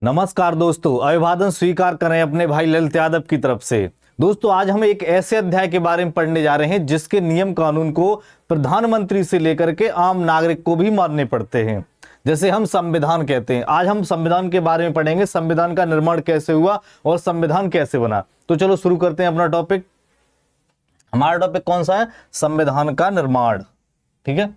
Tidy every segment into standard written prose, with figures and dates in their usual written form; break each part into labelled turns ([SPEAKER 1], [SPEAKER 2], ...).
[SPEAKER 1] नमस्कार दोस्तों, अभिवादन स्वीकार करें अपने भाई ललित यादव की तरफ से। दोस्तों, आज हम एक ऐसे अध्याय के बारे में पढ़ने जा रहे हैं जिसके नियम कानून को प्रधानमंत्री से लेकर के आम नागरिक को भी मानने पड़ते हैं, जैसे हम संविधान कहते हैं। आज हम संविधान के बारे में पढ़ेंगे, संविधान का निर्माण कैसे हुआ और संविधान कैसे बना। तो चलो शुरू करते हैं अपना टॉपिक। हमारा टॉपिक कौन सा है? संविधान का निर्माण। ठीक है,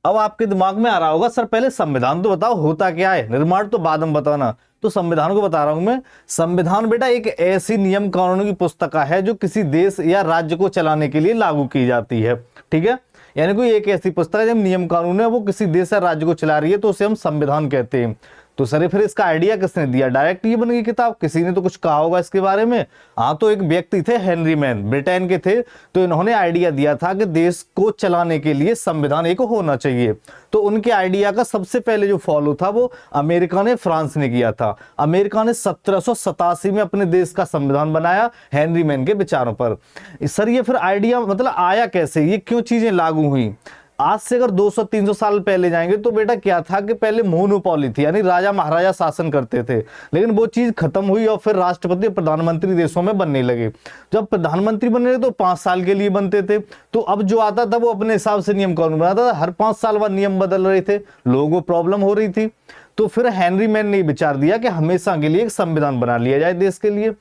[SPEAKER 1] अब आपके दिमाग में आ रहा होगा, सर पहले संविधान तो बताओ होता क्या है, निर्माण तो बाद में बताना। तो संविधान को बता रहा हूं मैं। संविधान बेटा एक ऐसी नियम कानून की पुस्तिका है जो किसी देश या राज्य को चलाने के लिए लागू की जाती है। ठीक है, यानी कोई एक ऐसी पुस्तक है जब नियम कानून है वो किसी देश या राज्य को चला रही है तो उसे हम संविधान कहते हैं। तो सर फिर इसका आइडिया किसने दिया? डायरेक्ट ये बन गई किताब? किसी ने तो कुछ कहा होगा इसके बारे में। हाँ, तो एक व्यक्ति थे, हेनरी मैन, ब्रिटेन के थे। तो इन्होंने आइडिया दिया था कि देश को चलाने के लिए संविधान एक होना चाहिए। तो उनके आइडिया का सबसे पहले जो फॉलो था वो अमेरिका ने, फ्रांस ने किया था। अमेरिका ने 1787 में अपने देश का संविधान बनाया हेनरी मैन के विचारों पर। सर ये फिर आइडिया मतलब आया कैसे, ये क्यों चीजें लागू हुई? आज से अगर 200-300 साल पहले जाएंगे तो बेटा क्या था कि पहले मोनोपोली थी, यानी राजा महाराजा शासन करते थे। लेकिन वो चीज खत्म हुई और फिर राष्ट्रपति प्रधानमंत्री देशों में बनने लगे। जब प्रधानमंत्री बनने लगे तो 5 साल के लिए बनते थे। तो अब जो आता था वो अपने हिसाब से नियम कानून बनाता था। हर 5 साल बाद नियम बदल रहे थे, लोगों को प्रॉब्लम हो रही थी। तो फिर हेनरी मैन ने विचार दिया कि हमेशा के लिए एक संविधान बना लिया जाए देश के लिए।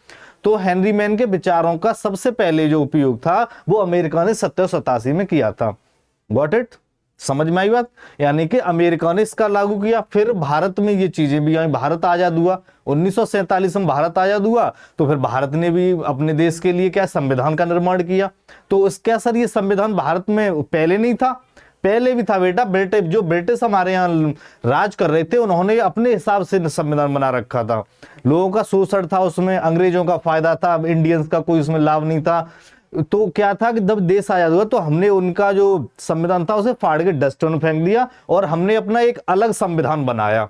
[SPEAKER 1] तो हेनरी मैन के विचारों का सबसे पहले जो उपयोग था वो अमेरिका ने 1787 में किया था। Got it? समझ में आई बात? यानी कि अमेरिका ने इसका लागू किया। फिर भारत में ये चीजें भी आई, भारत आजाद हुआ 1947 में, भारत आजाद हुआ। तो फिर भारत ने भी अपने देश के लिए क्या संविधान का निर्माण किया। तो इसके असर ये संविधान भारत में पहले नहीं था, पहले भी था बेटा। जो ब्रिटिश हमारे यहाँ राज कर रहे थे उन्होंने अपने हिसाब से संविधान बना रखा था। लोगों का शोषण था उसमें, अंग्रेजों का फायदा था, इंडियंस का कोई उसमें लाभ नहीं था। तो क्या था कि जब देश आजाद हुआ तो हमने उनका जो संविधान था उसे फाड़ के डस्टबिन में फेंक दिया और हमने अपना एक अलग संविधान बनाया।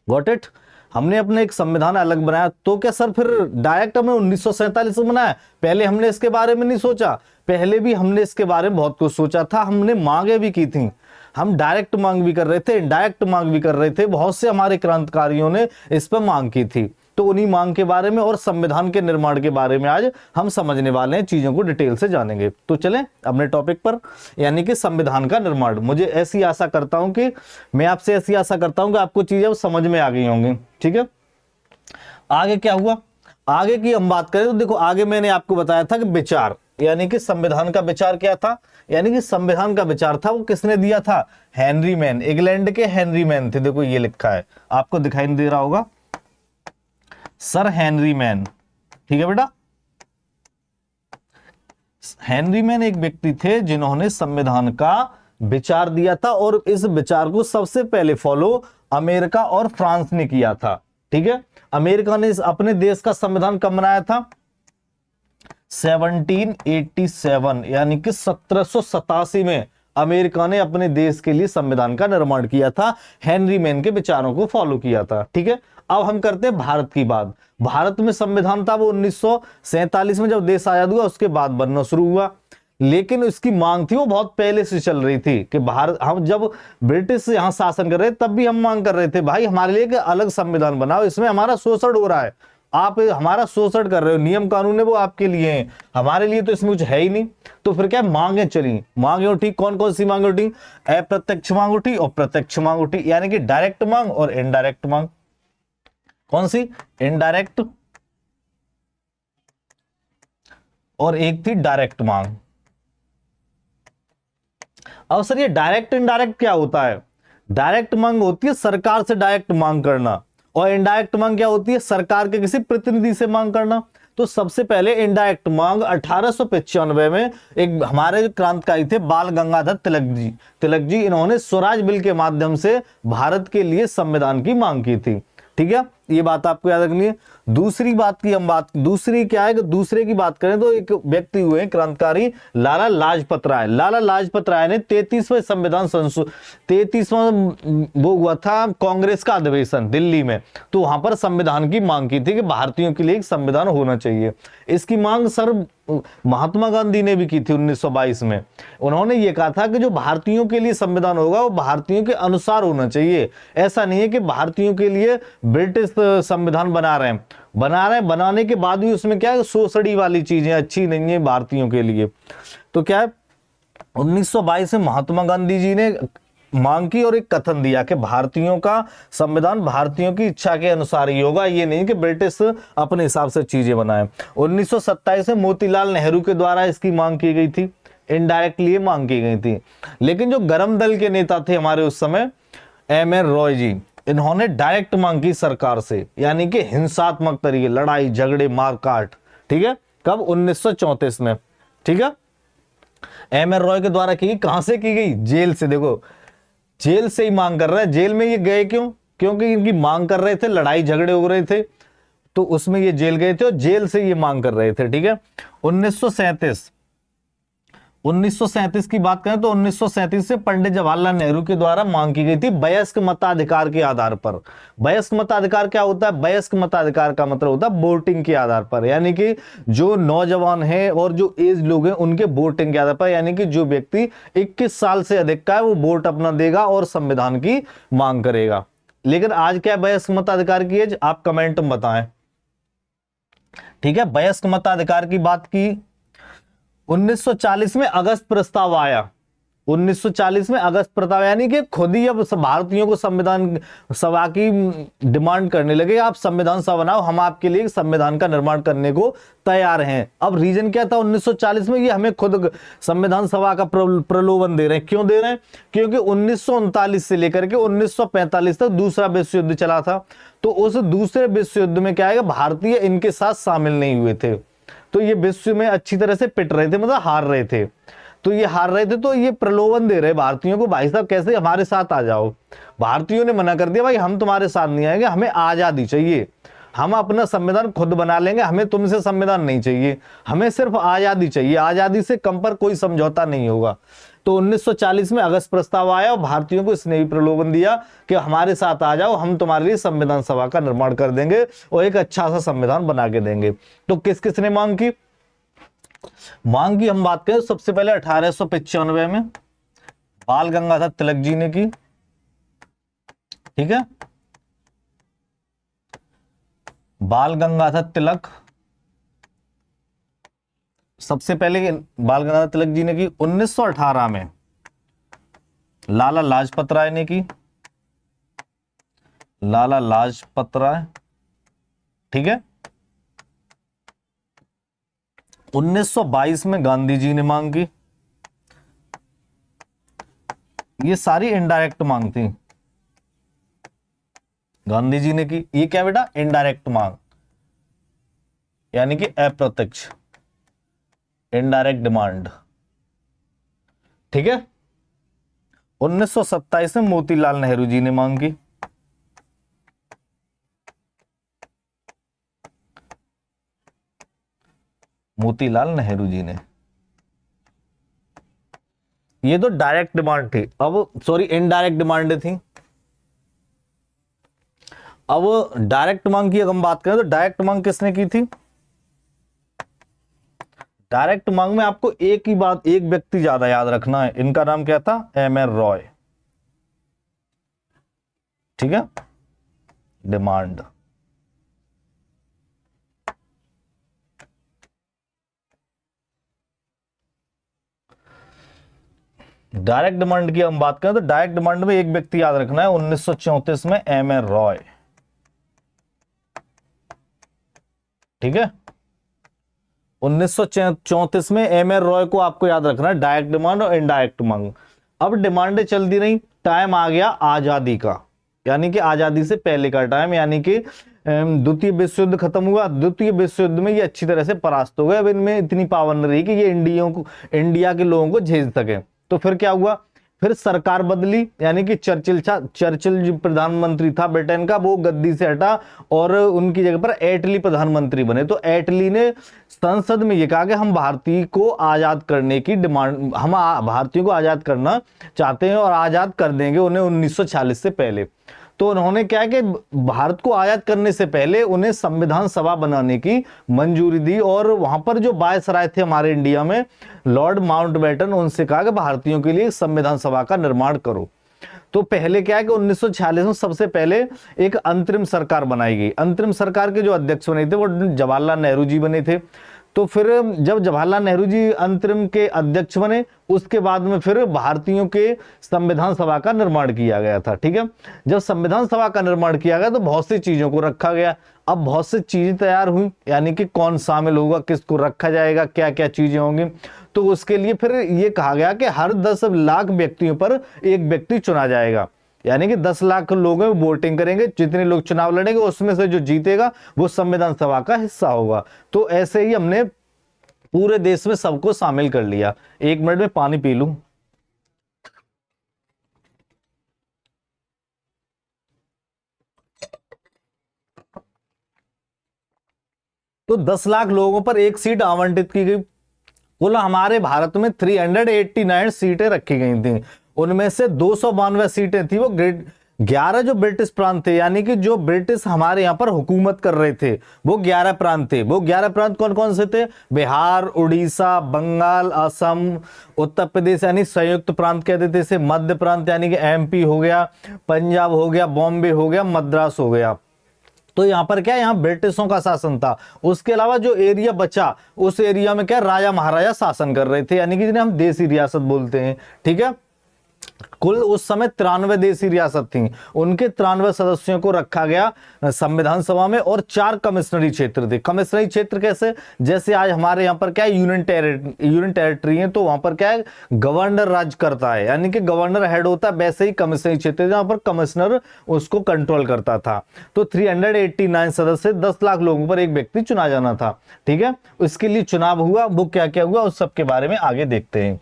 [SPEAKER 1] Got it? हमने अपने एक संविधान अलग बनाया। तो क्या सर फिर डायरेक्ट हमने 1947 में बनाया? पहले हमने इसके बारे में नहीं सोचा? पहले भी हमने इसके बारे में बहुत कुछ सोचा था, हमने मांगे भी की थी। हम डायरेक्ट मांग भी कर रहे थे, इनडायरेक्ट मांग भी कर रहे थे। बहुत से हमारे क्रांतिकारियों ने इस पर मांग की थी। तो उन्हीं मांग के बारे में और संविधान के निर्माण के बारे में आज हम समझने वाले हैं, चीजों को डिटेल से जानेंगे। तो चलें अपने टॉपिक पर, यानी कि संविधान का निर्माण। मुझे ऐसी आशा करता हूं कि मैं आपसे ऐसी आशा करता हूं कि आपको चीजें अब समझ में आ गई होंगी। ठीक है, आगे क्या हुआ? आगे की हम बात करें तो देखो, आगे मैंने आपको बताया था कि विचार, यानी कि संविधान का विचार क्या था। यानी कि संविधान का विचार था वो किसने दिया था? हेनरी मैन, इंग्लैंड के हेनरी मैन थे। देखो ये लिखा है, आपको दिखाई नहीं दे रहा होगा, सर हेनरी मैन। ठीक है बेटा, हेनरी मैन एक व्यक्ति थे जिन्होंने संविधान का विचार दिया था और इस विचार को सबसे पहले फॉलो अमेरिका और फ्रांस ने किया था। ठीक है, अमेरिका ने अपने देश का संविधान कब बनाया था? 1787, यानी कि 1787 में अमेरिका ने अपने देश के लिए संविधान का निर्माण किया था, हेनरी मैन के विचारों को फॉलो किया था। ठीक है, अब हम करते हैं भारत की बात। भारत में संविधान था वो 1947 में, जब देश आजाद हुआ उसके बाद बनना शुरू हुआ। लेकिन इसकी मांग थी वो बहुत पहले से चल रही थी कि भारत, हम जब ब्रिटिश यहां शासन कर रहे तब भी हम मांग कर रहे थे, भाई हमारे लिए अलग संविधान बनाओ, इसमें हमारा शोषण हो रहा है, आप हमारा शोषण कर रहे हो, नियम कानून है वो आपके लिए है, हमारे लिए तो इसमें कुछ है ही नहीं। तो फिर क्या मांगे चली, मांगे उठी। कौन कौन सी मांगे उठी? अप्रत्यक्ष मांग उठी और प्रत्यक्ष मांग उठी, यानी कि डायरेक्ट मांग और इनडायरेक्ट मांग। कौन सी? इनडायरेक्ट, और एक थी डायरेक्ट मांग। अब सर ये डायरेक्ट इनडायरेक्ट क्या होता है? डायरेक्ट मांग होती है सरकार से डायरेक्ट मांग करना, और इनडायरेक्ट मांग क्या होती है? सरकार के किसी प्रतिनिधि से मांग करना। तो सबसे पहले इनडायरेक्ट मांग 1895 में एक हमारे क्रांतिकारी थे बाल गंगाधर तिलक जी, इन्होंने स्वराज बिल के माध्यम से भारत के लिए संविधान की मांग की थी। ठीक है, ये बात आपको याद रखनी है। दूसरी क्या है कि दूसरे की बात करें तो एक व्यक्ति हुए क्रांतिकारी लाला लाजपत राय। लाला लाजपत राय ने 33वें संविधान संशोधन 33वां वो हुआ था कांग्रेस का अधिवेशन दिल्ली में, तो वहां पर संविधान की मांग की थी कि भारतीयों के लिए एक संविधान होना चाहिए। इसकी मांग सर महात्मा गांधी ने भी की थी 1922 में। उन्होंने ये कहा था कि जो भारतीयों के लिए संविधान होगा वो भारतीयों के अनुसार होना चाहिए। ऐसा नहीं है कि भारतीयों के लिए ब्रिटिश संविधान बनाने के बाद भी उसमें क्या है, सोसड़ी वाली चीजें अच्छी नहीं है भारतीयों के लिए। तो क्या है, 1922 में महात्मा गांधी जी ने मांग की और एक कथन दिया कि भारतीयों का संविधान भारतीयों की इच्छा के अनुसार ही होगा, ये नहीं कि ब्रिटिश अपने हिसाब से चीजें बनाए। 1927 में मोतीलाल नेहरू के द्वारा इसकी मांग की गई थी, इनडायरेक्टली मांग की गई थी। लेकिन जो गरम दल के नेता थे हमारे उस समय, एम.एन. रॉय जी, इन्होंने डायरेक्ट मांग की सरकार से, यानी कि हिंसात्मक तरीके, लड़ाई झगड़े मारकाट। ठीक है, कब? 1934 में। ठीक है, एम.एन. रॉय के द्वारा की गई। कहां से की गई? जेल से। देखो, जेल से ही मांग कर रहे हैं। जेल में ये गए क्यों? क्योंकि इनकी मांग कर रहे थे, लड़ाई झगड़े हो रहे थे, तो उसमें ये जेल गए थे और जेल से ये मांग कर रहे थे। ठीक है, 1937 की बात करें तो 1937 से पंडित जवाहरलाल नेहरू के द्वारा मांग की गई थी वयस्क मताधिकार के आधार पर। वयस्क मताधिकार क्या होता है? वयस्क मताधिकार का मतलब होता है वोटिंग के आधार पर, यानी कि जो नौजवान हैं और जो एज लोग हैं उनके वोटिंग के आधार पर, यानी कि जो व्यक्ति 21 साल से अधिक का है वो वोट अपना देगा और संविधान की मांग करेगा। लेकिन आज क्या है वयस्क मताधिकार की एज? आप कमेंट में बताएं। ठीक है, वयस्क मताधिकार की बात की। 1940 में अगस्त प्रस्ताव आया। 1940 में अगस्त प्रस्ताव, यानी कि खुद ही अब भारतीयों को संविधान सभा की डिमांड करने लगे, आप संविधान सभा बनाओ, हम आपके लिए संविधान का निर्माण करने को तैयार हैं। अब रीजन क्या था 1940 में? ये हमें खुद संविधान सभा का प्रलोभन दे रहे हैं। क्यों दे रहे हैं? क्योंकि 1939 से लेकर के 1945 तक दूसरा विश्व युद्ध चला था, तो उस दूसरे विश्व युद्ध में क्या है, भारतीय इनके साथ शामिल नहीं हुए थे, तो ये विश्व में अच्छी तरह से पिट रहे थे, मतलब हार रहे थे। तो ये प्रलोभन दे रहे भारतीयों को, भाई साहब कैसे हमारे साथ आ जाओ। भारतीयों ने मना कर दिया, भाई हम तुम्हारे साथ नहीं आएंगे, हमें आजादी चाहिए, हम अपना संविधान खुद बना लेंगे, हमें तुमसे संविधान नहीं चाहिए, हमें सिर्फ आजादी चाहिए, आजादी से कम पर कोई समझौता नहीं होगा। तो 1940 में अगस्त प्रस्ताव आया और भारतीयों को इसने भी प्रलोभन दिया कि हमारे साथ आ जाओ, हम तुम्हारे लिए संविधान सभा का निर्माण कर देंगे और एक अच्छा सा संविधान बना के देंगे। तो किस किसने मांग की? हम बात करें सबसे पहले 1895 में बाल गंगाधर तिलक जी ने की। ठीक है, बाल गंगाधर तिलक सबसे पहले बाल गंगाधर तिलक जी ने की। 1918 में लाला लाजपत राय ने की, लाला लाजपत राय। ठीक है, 1922 में गांधी जी ने मांग की। ये सारी इनडायरेक्ट मांग थी, गांधी जी ने की। ये क्या बेटा? इनडायरेक्ट मांग, यानी कि अप्रत्यक्ष, इनडायरेक्ट डिमांड। ठीक है, 1927 में मोतीलाल नेहरू जी ने मांग की। मोतीलाल नेहरू जी ने, ये तो डायरेक्ट डिमांड थी। अब सॉरी, इनडायरेक्ट डिमांड थी। अब डायरेक्ट मांग की अगर हम बात करें तो डायरेक्ट मांग किसने की थी? डायरेक्ट मांग में आपको एक ही बात, एक व्यक्ति ज्यादा याद रखना है, इनका नाम क्या था? एम.एन. रॉय। ठीक है, डिमांड। डायरेक्ट डिमांड की हम बात करें तो डायरेक्ट डिमांड में एक व्यक्ति याद रखना है, 1934 में एम.एन. रॉय। ठीक है, 1934 में एम.एन. रॉय को आपको याद रखना है, डायरेक्ट डिमांड और इनडायरेक्ट मांग। अब डिमांडें चलती रही, टाइम आ गया आजादी का, यानी कि आजादी से पहले का टाइम, यानी कि द्वितीय विश्व युद्ध खत्म हुआ। द्वितीय विश्व युद्ध में ये अच्छी तरह से परास्त हो गए, अब इनमें इतनी पावर नहीं रही कि ये इंडिया के लोगों को झेल सके। तो फिर क्या हुआ? फिर सरकार बदली, यानी कि चर्चिल जो प्रधानमंत्री था ब्रिटेन का, वो गद्दी से हटा और उनकी जगह पर एटली प्रधानमंत्री बने। तो एटली ने संसद में ये कहा कि हम भारतीय को आजाद करने की डिमांड, हम भारतीयों को आजाद करना चाहते हैं और आजाद कर देंगे उन्हें 1946 से पहले। तो उन्होंने क्या कि भारत को आजाद करने से पहले उन्हें संविधान सभा बनाने की मंजूरी दी, और वहां पर जो वायसराय थे हमारे इंडिया में, लॉर्ड माउंटबेटन, उनसे कहा कि भारतीयों के लिए संविधान सभा का निर्माण करो। तो पहले क्या है कि 1946 में सबसे पहले एक अंतरिम सरकार बनाई गई। अंतरिम सरकार के जो अध्यक्ष बने थे वो जवाहरलाल नेहरू जी बने थे। तो फिर जब जवाहरलाल नेहरू जी अंतरिम के अध्यक्ष बने, उसके बाद में फिर भारतीयों के संविधान सभा का निर्माण किया गया था। ठीक है, जब संविधान सभा का निर्माण किया गया तो बहुत सी चीजों को रखा गया। अब बहुत सी चीजें तैयार हुई, यानी कि कौन शामिल होगा, किसको रखा जाएगा, क्या क्या चीजें होंगी। तो उसके लिए फिर ये कहा गया कि हर 10 लाख व्यक्तियों पर एक व्यक्ति चुना जाएगा, यानी कि 10 लाख लोग वोटिंग करेंगे, जितने लोग चुनाव लड़ेंगे उसमें से जो जीतेगा वो संविधान सभा का हिस्सा होगा। तो ऐसे ही हमने पूरे देश में सबको शामिल कर लिया। 1 मिनट में पानी पी लूं। तो 10 लाख लोगों पर एक सीट आवंटित की गई। कुल हमारे भारत में 389 सीटें रखी गई थी। उनमें से 292 सीटें थी वो ग्रेट 11 जो ब्रिटिश प्रांत थे, यानी कि जो ब्रिटिश हमारे यहाँ पर हुकूमत कर रहे थे वो 11 प्रांत थे। वो 11 प्रांत कौन कौन से थे? बिहार, उड़ीसा, बंगाल, असम, उत्तर प्रदेश यानी संयुक्त प्रांत कहते थे इसे, मध्य प्रांत यानी कि एमपी हो गया, पंजाब हो गया, बॉम्बे हो गया, मद्रास हो गया। तो यहां पर क्या, यहां ब्रिटिशों का शासन था। उसके अलावा जो एरिया बचा उस एरिया में क्या, राजा महाराजा शासन कर रहे थे, यानी कि जिन्हें हम देसी रियासत बोलते हैं। ठीक है, कुल उस समय 93 देसी रियासत थी। उनके 93 सदस्यों को रखा गया संविधान सभा में, और 4 कमिश्नरी क्षेत्र थे। कमिश्नरी क्षेत्र कैसे, जैसे आज हमारे यहाँ पर क्या है, यूनियन टेरिटरी है, तो वहां पर क्या है, गवर्नर राज करता है, यानी कि गवर्नर हेड होता है। वैसे ही कमिश्नरी क्षेत्र जहां पर कमिश्नर उसको कंट्रोल करता था। तो 389 सदस्य, 10 लाख लोगों पर एक व्यक्ति चुना जाना था। ठीक है, इसके लिए चुनाव हुआ, वो क्या क्या हुआ उस सब के बारे में आगे देखते हैं।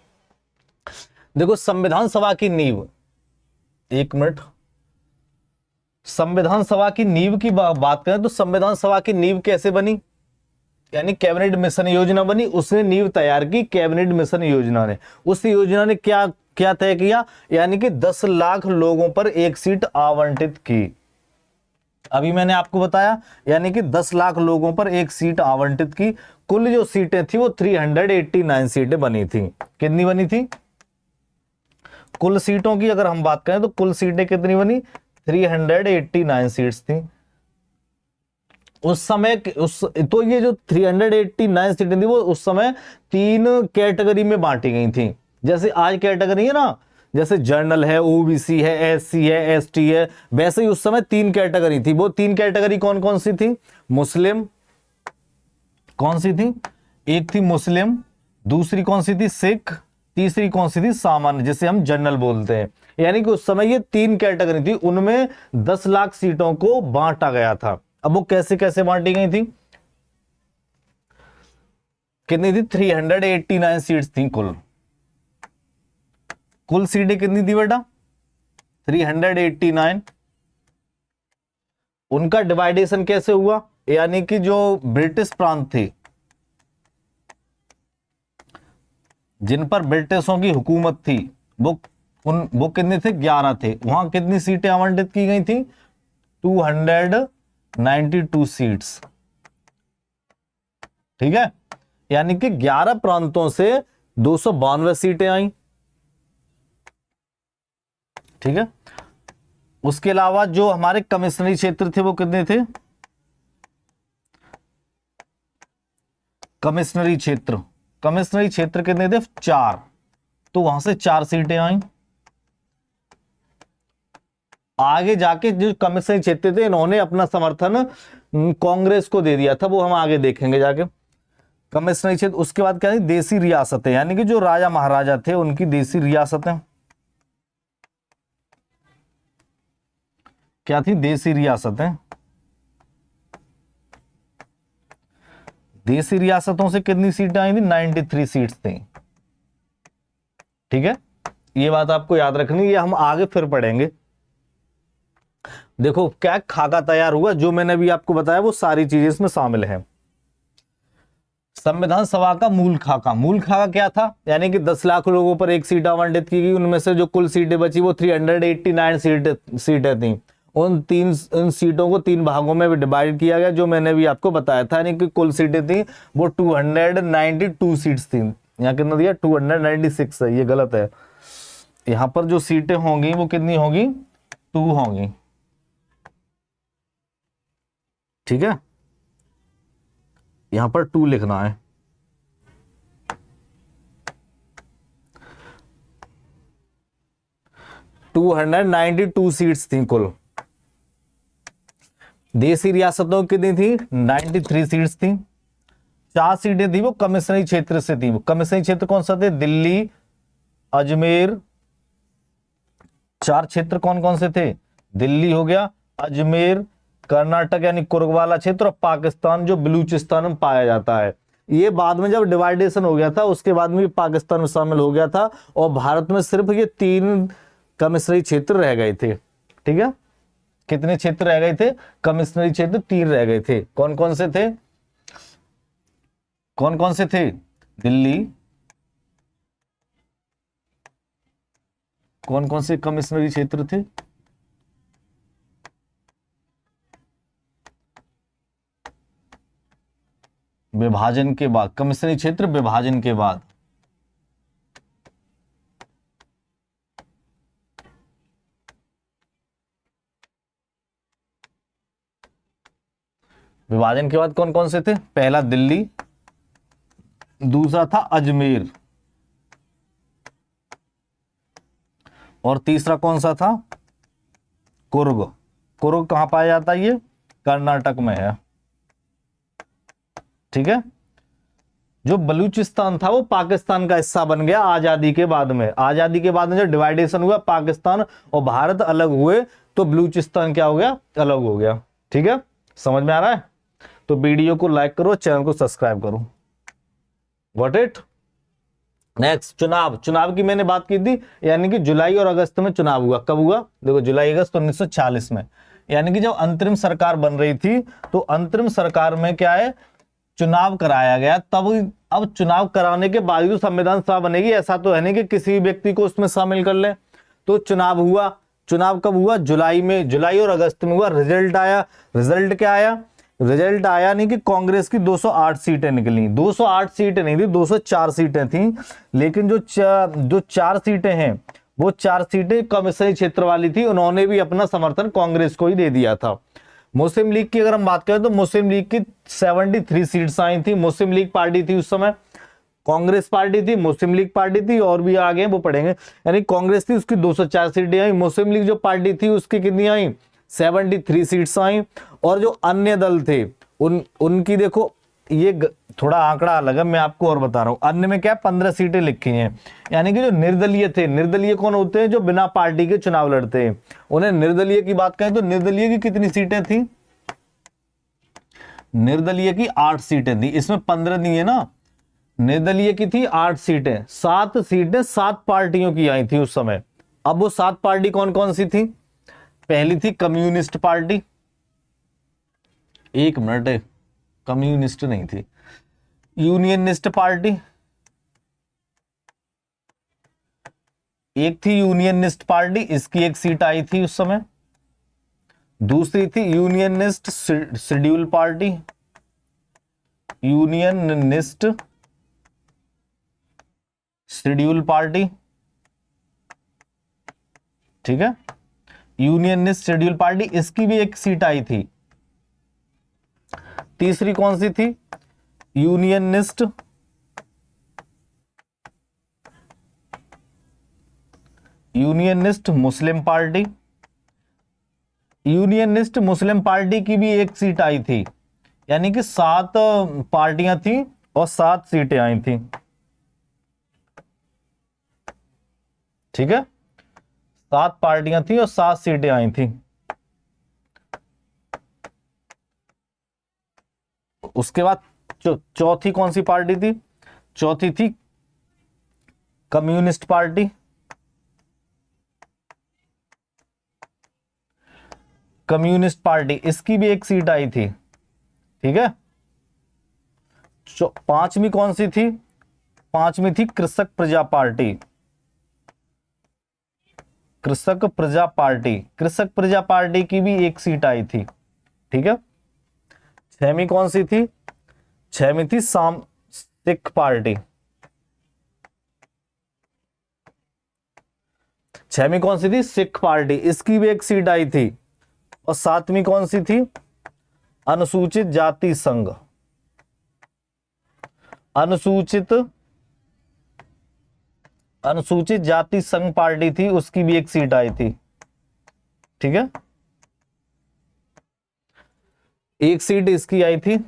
[SPEAKER 1] देखो संविधान सभा की नींव, 1 मिनट, संविधान सभा की नींव की बात करें तो संविधान सभा की नींव कैसे बनी, यानी कैबिनेट मिशन योजना बनी, उसने नींव तैयार की कैबिनेट मिशन योजना ने। उस योजना ने क्या क्या तय किया, यानी कि 10 लाख लोगों पर एक सीट आवंटित की। अभी मैंने आपको बताया, यानी कि 10 लाख लोगों पर एक सीट आवंटित की। कुल जो सीटें थी वो 389 सीटें बनी थी। कितनी बनी थी? कुल सीटों की अगर हम बात करें तो कुल सीटें कितनी बनी? 389 सीट्स थी उस समय। तो ये जो 389 सीटें थी वो उस समय 3 कैटेगरी में बांटी गई थी। जैसे आज कैटेगरी है ना, जैसे जनरल है, ओबीसी है, एससी है, एसटी है, वैसे ही उस समय 3 कैटेगरी थी। वो 3 कैटेगरी कौन कौन सी थी? मुस्लिम, कौन सी थी? एक थी मुस्लिम, दूसरी कौन सी थी? सिख, तीसरी कौन सी थी? सामान्य, जिसे हम जनरल बोलते हैं। यानी कि उस समय ये 3 कैटेगरी थी, उनमें 10 लाख सीटों को बांटा गया था। अब वो कैसे कैसे बांटी गई थी? कितनी थी? 389 सीट्स थी कुल। कुल सीटें कितनी थी बेटा? 389। उनका डिवाइडेशन कैसे हुआ, यानी कि जो ब्रिटिश प्रांत थे, जिन पर ब्रिटिशों की हुकूमत थी, वो कितने थे? 11 थे। वहां कितनी सीटें आवंटित की गई थी? 292 सीट्स। ठीक है, यानी कि 11 प्रांतों से 292 सीटें आई। ठीक है, उसके अलावा जो हमारे कमिश्नरी क्षेत्र थे वो कितने थे? कमिश्नरी क्षेत्र कितने थे? 4। तो वहां से 4 सीटें आई। आगे जाके जो कमिश्नरी क्षेत्र थे इन्होंने अपना समर्थन कांग्रेस को दे दिया था, वो हम आगे देखेंगे जाके। कमिश्नरी क्षेत्र, उसके बाद क्या थी? देसी रियासतें, यानी कि जो राजा महाराजा थे उनकी देसी रियासतें। क्या थी? देसी रियासतें। देसी रियासतों से कितनी सीटें आई थी? 93 सीट्स थी। ठीक है, ये बात आपको याद रखनी, ये हम आगे फिर पढ़ेंगे। देखो क्या खाका तैयार हुआ, जो मैंने अभी आपको बताया वो सारी चीजें इसमें शामिल है। संविधान सभा का मूल खाका क्या था, यानी कि 10 लाख लोगों पर एक सीट आवंटित की गई, उनमें से जो कुल सीटें बची वो 389 सीटें थी। उन सीटों को 3 भागों में डिवाइड किया गया, जो मैंने भी आपको बताया था, यानी कि कुल सीटें थी वो 292 सीट्स थी। यहाँ कितना दिया 296 है, ये गलत है। यहाँ पर जो सीटें होंगी वो कितनी होंगी, 2 होंगी, ठीक है, यहां पर 2 लिखना है। टू 292 सीट्स थी कुल। देशी रियासतों की कितनी थी, 93 सीट्स थी। 4 सीटें थी वो कमिश्नरी क्षेत्र से थी। वो कमिश्नरी क्षेत्र कौन सा थे, दिल्ली, अजमेर। 4 क्षेत्र कौन कौन से थे, दिल्ली हो गया, अजमेर, कर्नाटक यानी कुर्ग वाला क्षेत्र, और पाकिस्तान जो बलूचिस्तान में पाया जाता है। ये बाद में जब डिवाइडेशन हो गया था उसके बाद में पाकिस्तान में शामिल हो गया था, और भारत में सिर्फ ये 3 कमिश्नरी क्षेत्र रह गए थे। ठीक है, कितने क्षेत्र रह गए थे, कमिश्नरी क्षेत्र 3 रह गए थे। कौन कौन से थे, कौन कौन से थे, दिल्ली, कौन कौन से कमिश्नरी क्षेत्र थे, विभाजन के बाद, कमिश्नरी क्षेत्र विभाजन के बाद। विभाजन के बाद कौन कौन से थे, पहला दिल्ली, दूसरा था अजमेर, और तीसरा कौन सा था, कुर्ग। कुर्ग कहां पाया जाता है, ये कर्नाटक में है। ठीक है, जो बलूचिस्तान था वो पाकिस्तान का हिस्सा बन गया आजादी के बाद में। आजादी के बाद में जब डिवाइडेशन हुआ, पाकिस्तान और भारत अलग हुए, तो बलूचिस्तान क्या हो गया, अलग हो गया। ठीक है, समझ में आ रहा है, तो वीडियो को लाइक करो, चैनल को सब्सक्राइब करो। Got it. नेक्स्ट, चुनाव की मैंने बात की थी, यानी कि जुलाई और अगस्त में चुनाव हुआ। कब हुआ, देखो जुलाई अगस्त 1946 में, यानी कि जब अंतरिम सरकार बन रही थी, तो अंतरिम सरकार में क्या है, चुनाव कराया गया। तब अब चुनाव कराने के बाद ही तो संविधान सभा बनेगी, ऐसा तो है नहीं कि किसी भी व्यक्ति को उसमें शामिल कर ले। तो चुनाव हुआ, चुनाव कब हुआ, जुलाई में, जुलाई और अगस्त में हुआ। रिजल्ट आया, रिजल्ट क्या आया, रिजल्ट आया नहीं कि कांग्रेस की 208 सीटें निकली। 208 सीटें नहीं थी, 204 सीटें थी, लेकिन जो 4 सीटें हैं वो 4 सीटें कमिश्नरी क्षेत्र वाली थी। उन्होंने भी अपना समर्थन कांग्रेस को ही दे दिया था। मुस्लिम लीग की अगर हम बात करें तो मुस्लिम लीग की 73 सीट्स आई थी। मुस्लिम लीग पार्टी थी उस समय, कांग्रेस पार्टी थी, मुस्लिम लीग पार्टी थी, और भी आगे वो पढ़ेंगे। यानी कांग्रेस थी, उसकी 204 सीटें आई। मुस्लिम लीग जो पार्टी थी उसकी कितनी आई, 73 सीट्स आई। और जो अन्य दल थे उनकी देखो, ये थोड़ा आंकड़ा अलग है, मैं आपको और बता रहा हूं। अन्य में क्या 15 सीटें लिखी हैं, यानी कि जो निर्दलीय थे, निर्दलीय कौन होते हैं, जो बिना पार्टी के चुनाव लड़ते हैं, उन्हें निर्दलीय की बात करें तो निर्दलीय की कितनी सीटें थी, निर्दलीय की 8 सीटें थी। इसमें 15 दी है ना, निर्दलीय की थी 8 सीटें। 7 सीटें 7 पार्टियों की आई थी उस समय। अब वो 7 पार्टी कौन कौन सी थी, पहली थी कम्युनिस्ट पार्टी, एक मिनट, कम्युनिस्ट नहीं थी, यूनियनिस्ट पार्टी, एक थी यूनियनिस्ट पार्टी, इसकी 1 सीट आई थी उस समय। दूसरी थी unionist schedule party, unionist schedule party, ठीक है, यूनियनिस्ट शेड्यूल पार्टी, इसकी भी 1 सीट आई थी। तीसरी कौन सी थी, unionist Muslim party, unionist Muslim party की भी 1 सीट आई थी। यानी कि 7 पार्टियां थी और 7 सीटें आई थी। ठीक है, 7 पार्टियां थी और 7 सीटें आई थी। उसके बाद चौथी कौन सी पार्टी थी, चौथी थी कम्युनिस्ट पार्टी, कम्युनिस्ट पार्टी, इसकी भी एक सीट आई थी, ठीक है। पांचवी कौन सी थी? पांचवी थी कृषक प्रजा पार्टी, कृषक प्रजा पार्टी, कृषक प्रजा पार्टी की भी एक सीट आई थी, ठीक है। छहवीं कौन सी थी? छहवीं थी सिख पार्टी, छहवीं कौन सी थी? सिख पार्टी, इसकी भी एक सीट आई थी। और सातवीं कौन सी थी? अनुसूचित जाति संघ, अनुसूचित जाति संघ पार्टी थी, उसकी भी एक सीट आई थी, ठीक है। एक सीट इसकी आई थी,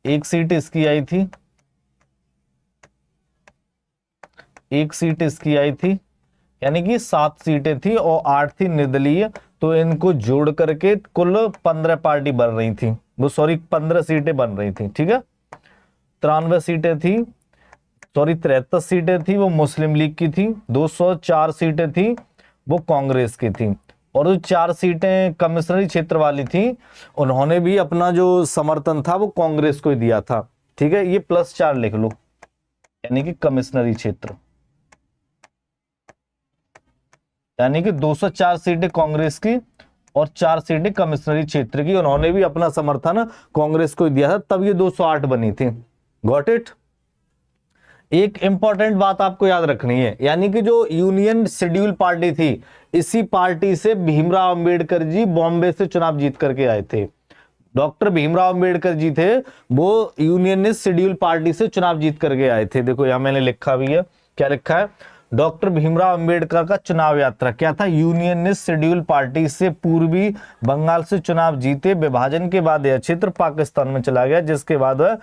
[SPEAKER 1] एक सीट इसकी आई थी, एक सीट इसकी आई थी, यानी कि 7 सीटें थी और 8 थी निर्दलीय। तो इनको जोड़ करके कुल 15 पार्टी बन रही थी, वो सॉरी 15 सीटें बन रही थी, ठीक है। 93 सीटें थी, सॉरी 73 सीटें थी वो मुस्लिम लीग की थी, 204 सीटें थी वो कांग्रेस की थी, और जो 4 सीटें कमिश्नरी क्षेत्र वाली थी उन्होंने भी अपना जो समर्थन था वो कांग्रेस को ही दिया था, ठीक है। ये +4 लिख लो, यानी कि कमिश्नरी क्षेत्र, यानी कि 204 सीटें कांग्रेस की और 4 सीटें कमिश्नरी क्षेत्र की, उन्होंने भी अपना समर्थन कांग्रेस को दिया था, तब ये 208 बनी थी। Got it. एक इंपॉर्टेंट बात आपको याद रखनी है, यानी कि जो यूनियन शेड्यूल पार्टी थी, इसी पार्टी से भीमराव अंबेडकर जी बॉम्बे से चुनाव जीत करके आए थे। डॉक्टर भीमराव अंबेडकर जी थे, वो यूनियनिस्ट शेड्यूल पार्टी से चुनाव जीत करके आए थे। देखो यहां मैंने लिखा भी है, क्या लिखा है? डॉक्टर भीमराव अंबेडकर का चुनाव यात्रा क्या था? यूनियनिस्ट शेड्यूल पार्टी से पूर्वी बंगाल से चुनाव जीते, विभाजन के बाद यह क्षेत्र पाकिस्तान में चला गया, जिसके बाद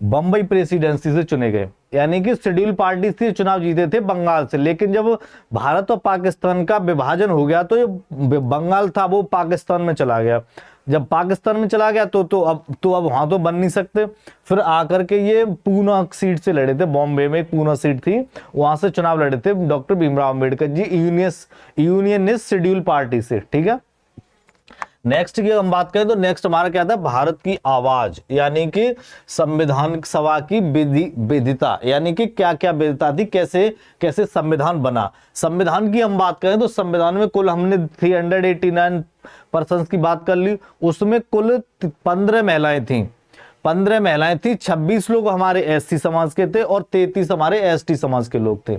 [SPEAKER 1] बंबई प्रेसिडेंसी से चुने गए। यानी कि शेड्यूल पार्टी से चुनाव जीते थे बंगाल से, लेकिन जब भारत और पाकिस्तान का विभाजन हो गया तो जो बंगाल था वो पाकिस्तान में चला गया। जब पाकिस्तान में चला गया तो अब वहां तो बन नहीं सकते, फिर आकर के ये पूना सीट से लड़े थे, बॉम्बे में एक पूना सीट थी, वहां से चुनाव लड़े थे doctor Bhimrao Ambedkar ji unionist schedule party से, ठीक है। नेक्स्ट की हम बात करें तो नेक्स्ट हमारा क्या था? भारत की आवाज, यानी कि संविधान सभा की विधिता, यानी कि क्या क्या विधिता थी, कैसे कैसे संविधान बना। संविधान की हम बात करें तो संविधान में कुल हमने 389 पर्सन की बात कर ली, उसमें कुल 15 महिलाएं थी, 15 महिलाएं थी, 26 लोग हमारे एससी समाज के थे और 33 हमारे एसटी समाज के लोग थे।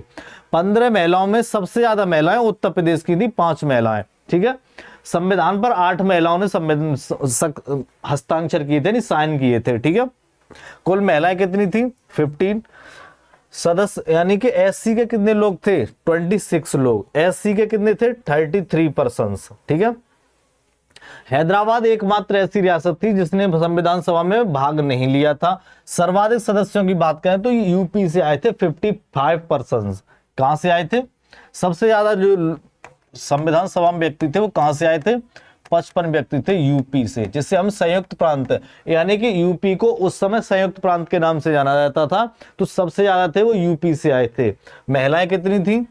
[SPEAKER 1] 15 महिलाओं में सबसे ज्यादा महिलाएं उत्तर प्रदेश की थी, 5 महिलाएं, ठीक है। संविधान पर 8 महिलाओं ने हस्ताक्षर किए थे, नहीं साइन किए थे, ठीक है। कुल महिलाएं कितनी थी? 15 सदस्य, यानी कि एससी के कितने लोग थे? 26 लोग। एससी के कितने थे? 33 पर्सन्स, ठीक है। हैदराबाद एकमात्र ऐसी रियासत थी जिसने संविधान सभा में भाग नहीं लिया था। सर्वाधिक सदस्यों की बात करें तो यूपी से आए थे 55 पर्सन्स। कहां से आए थे? सबसे ज्यादा जो संविधान सभा में व्यक्ति थे वो कहां से आए थे? 55 व्यक्ति थे यूपी से, जिसे हम संयुक्त प्रांत, यानी कि यूपी को उस समय संयुक्त प्रांत के नाम से जाना जाता था, तो सबसे ज्यादा थे वो यूपी से आए थे। महिलाएं कितनी थी?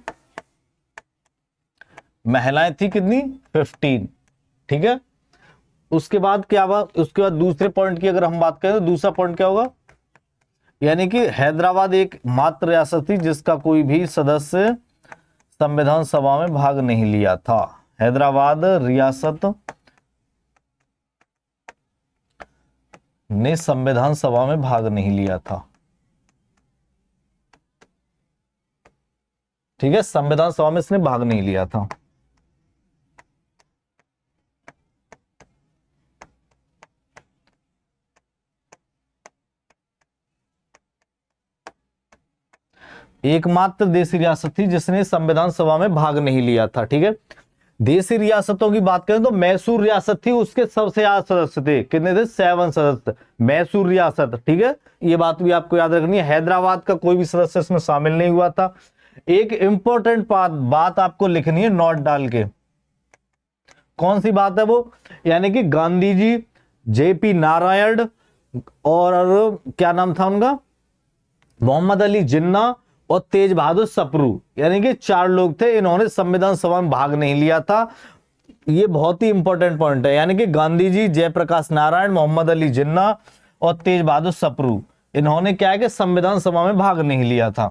[SPEAKER 1] महिलाएं थी कितनी? 15, ठीक है। उसके बाद क्या हुआ? उसके बाद दूसरे पॉइंट की अगर हम बात करें तो दूसरा पॉइंट क्या होगा? यानी कि हैदराबाद एक मात्र रियासत थी जिसका कोई भी सदस्य संविधान सभा में भाग नहीं लिया था। हैदराबाद रियासत ने संविधान सभा में भाग नहीं लिया था, ठीक है। संविधान सभा में इसने भाग नहीं लिया था। एकमात्र देशी रियासत थी जिसने संविधान सभा में भाग नहीं लिया था, ठीक है। देशी रियासतों की बात करें तो मैसूर रियासत थी, उसके सबसे ज्यादा सदस्य थे। कितने थे? 7 सदस्य मैसूर रियासत, ठीक है। ये बात भी आपको याद रखनी है। हैदराबाद का कोई भी सदस्य इसमें शामिल नहीं हुआ था। एक इंपॉर्टेंट बात आपको लिखनी है नोट डाल के। कौन सी बात है वो? यानी कि गांधी जी, जेपी नारायण और क्या नाम था उनका, मोहम्मद अली जिन्ना और तेज बहादुर सप्रू, यानी कि 4 लोग थे, इन्होंने संविधान सभा में भाग नहीं लिया था। ये बहुत ही इंपॉर्टेंट पॉइंट है, यानी कि गांधी जी, जयप्रकाश नारायण, मोहम्मद अली जिन्ना और तेज बहादुर सप्रू, इन्होंने क्या है कि संविधान सभा में भाग नहीं लिया था।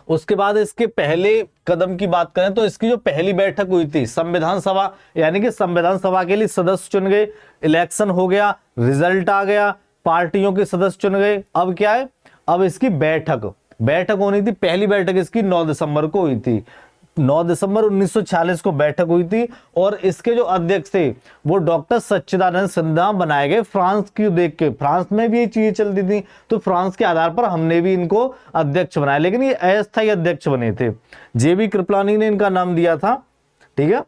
[SPEAKER 1] उसके बाद इसके पहले कदम की बात करें तो इसकी जो पहली बैठक हुई थी संविधान सभा, यानी कि संविधान सभा के लिए सदस्य चुन गए, इलेक्शन हो गया, रिजल्ट आ गया, पार्टियों के सदस्य चुन गए। अब क्या है, अब इसकी बैठक होनी थी। पहली बैठक इसकी 9 दिसंबर को हुई थी। 9 दिसंबर 1946 को बैठक हुई थी और इसके जो अध्यक्ष थे वो डॉक्टर सच्चिदानंद सिन्हा बनाए गए। फ्रांस की देख के, फ्रांस में भी ये चीजें चलती थी तो फ्रांस के आधार पर हमने भी इनको अध्यक्ष बनाया, लेकिन ये अस्थायी अध्यक्ष बने थे। जेबी कृपलानी ने इनका नाम दिया था, ठीक है।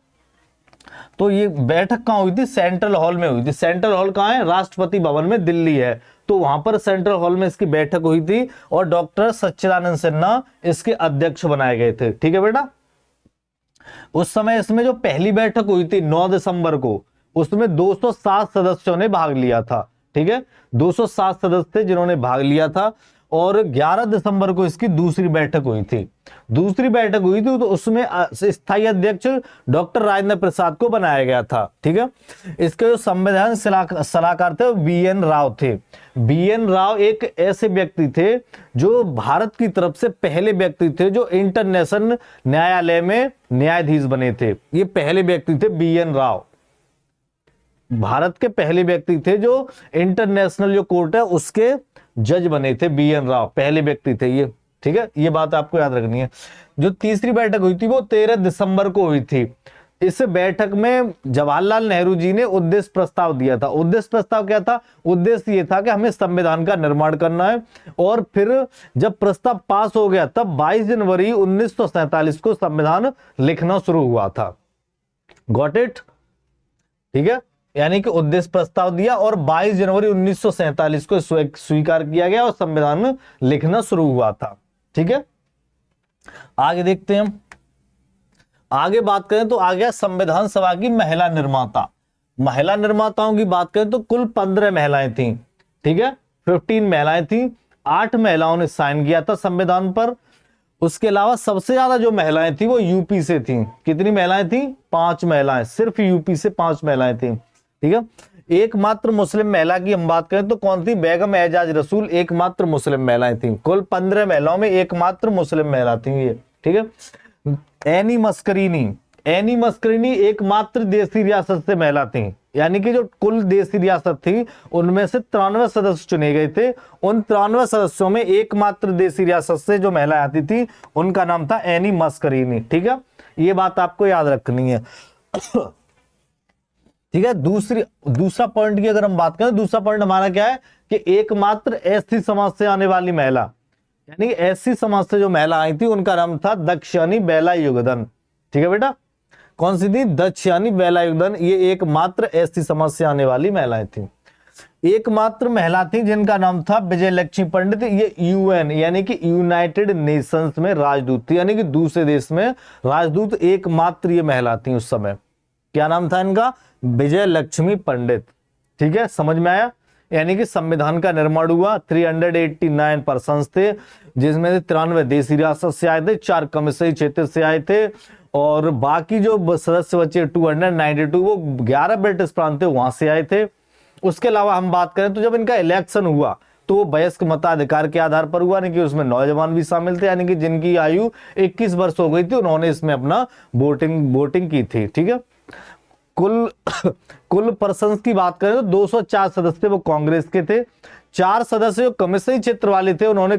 [SPEAKER 1] तो ये बैठक कहां हुई थी, सेंट्रल हॉल में हुई थी। सेंट्रल हॉल कहां है, राष्ट्रपति भवन में दिल्ली है, तो वहां पर सेंट्रल हॉल में इसकी बैठक हुई थी और डॉक्टर सच्चिदानंद सिन्हा इसके अध्यक्ष बनाए गए थे, ठीक है बेटा। उस समय इसमें जो पहली बैठक हुई थी 9 दिसंबर को, उसमें 207 सदस्यों ने भाग लिया था, ठीक है। 207 सदस्य थे जिन्होंने भाग लिया था और 11 दिसंबर को इसकी दूसरी बैठक हुई थी। दूसरी बैठक हुई थी तो उसमें स्थायी अध्यक्ष डॉक्टर राजेंद्र प्रसाद को बनाया गया था, ठीक है। इसके जो संविधान सलाहकार थे BN राव थे। BN राव एक ऐसे व्यक्ति थे जो भारत की तरफ से पहले व्यक्ति थे जो इंटरनेशनल न्यायालय में न्यायाधीश बने थे। ये पहले व्यक्ति थे BN राव, भारत के पहले व्यक्ति थे जो इंटरनेशनल जो कोर्ट है उसके जज बने थे। BN राव पहले व्यक्ति थे ये, ठीक है। ये बात आपको याद रखनी है। जो तीसरी बैठक हुई थी वो 13 दिसंबर को हुई थी। इस बैठक में जवाहरलाल नेहरू जी ने उद्देश्य प्रस्ताव दिया था। उद्देश्य प्रस्ताव क्या था, उद्देश्य ये था कि हमें संविधान का निर्माण करना है और फिर जब प्रस्ताव पास हो गया तब 22 जनवरी 1947 को संविधान लिखना शुरू हुआ था। गॉट इट, ठीक है। यानी कि उद्देश्य प्रस्ताव दिया और 22 जनवरी 1947 को स्वीकार किया गया और संविधान लिखना शुरू हुआ था, ठीक है। आगे देखते हैं हम, आगे बात करें तो आ गया संविधान सभा की महिला निर्माता। महिला निर्माताओं की बात करें तो कुल 15 महिलाएं थीं, ठीक है। 15 महिलाएं थीं, 8 महिलाओं ने साइन किया था संविधान पर। उसके अलावा सबसे ज्यादा जो महिलाएं थी वो यूपी से थी। कितनी महिलाएं थी, 5 महिलाएं, सिर्फ यूपी से 5 महिलाएं थी, ठीक है। एकमात्र मुस्लिम महिला की हम बात करें तो कौन थी, बेगम एजाज रसूल एकमात्र मुस्लिम महिलाएं थी। कुल 15 महिलाओं में एकमात्र मुस्लिम महिला थी ये, ठीक है। एनी मस्करीनी एकमात्र देसी रियासत से महिला थी, यानी कि जो कुल देसी रियासत थी उनमें से 93 सदस्य चुने गए थे। उन 93 सदस्यों में एकमात्र देसी रियासत से जो महिला आती थी उनका नाम था एनी मस्करीनी, ठीक है। ये बात आपको याद रखनी है, ठीक है। दूसरा पॉइंट की अगर हम बात करें, दूसरा पॉइंट हमारा क्या है कि एकमात्र एससी समाज से आने वाली महिला, यानी एससी समाज से जो महिला आई थी उनका नाम था दक्षिणी बेला युगधन, ठीक है बेटा। कौन सी थी, दक्षिणी बेला युगधन। ये एकमात्र एससी समाज से आने वाली महिलाएं थी। एकमात्र महिला थी जिनका नाम था विजय लक्ष्मी पंडित। ये UN यानी कि यूनाइटेड नेशंस में राजदूत थी, यानी कि दूसरे देश में राजदूत एकमात्र ये महिला थी उस समय। क्या नाम था इनका, विजय लक्ष्मी पंडित, ठीक है। समझ में आया। यानी कि संविधान का निर्माण हुआ, 389 पर्सन थे जिसमें से 93 देसी रियासत से आए थे, 4 कमिश्नरी क्षेत्र से आए थे और बाकी जो सदस्य बचे 292 वो 11 ब्रिटिश प्रांत थे वहां से आए थे। उसके अलावा हम बात करें तो जब इनका इलेक्शन हुआ तो वो वयस्क मताधिकार के आधार पर हुआ, यानी कि उसमें नौजवान भी शामिल थे, यानी कि जिनकी आयु 21 वर्ष हो गई थी उन्होंने इसमें अपना वोटिंग की थी, ठीक है। कुल पर्सन की बात करें तो 204 सदस्य वो कांग्रेस के थे, 4 सदस्य जो कमिश्नरी क्षेत्र वाले थे उन्होंने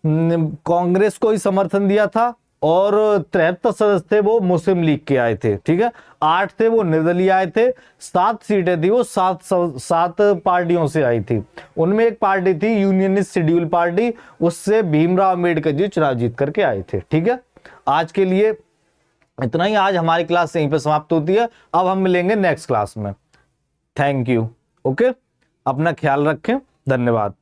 [SPEAKER 1] कांग्रेस को ही समर्थन दिया था और 73 सदस्य थे वो मुस्लिम लीग के आए थे, ठीक है। 8 थे वो निर्दलीय आए थे, 7 सीटें थी वो 7 पार्टियों से आई थी। उनमें एक पार्टी थी यूनियनिस्ट शेड्यूल पार्टी, उससे भीमराव अम्बेडकर जी चुनाव जीत करके आए थे, ठीक है। आज के लिए इतना ही। आज हमारी क्लास यहीं पे समाप्त होती है। अब हम मिलेंगे नेक्स्ट क्लास में। Thank you. ओके, अपना ख्याल रखें। धन्यवाद।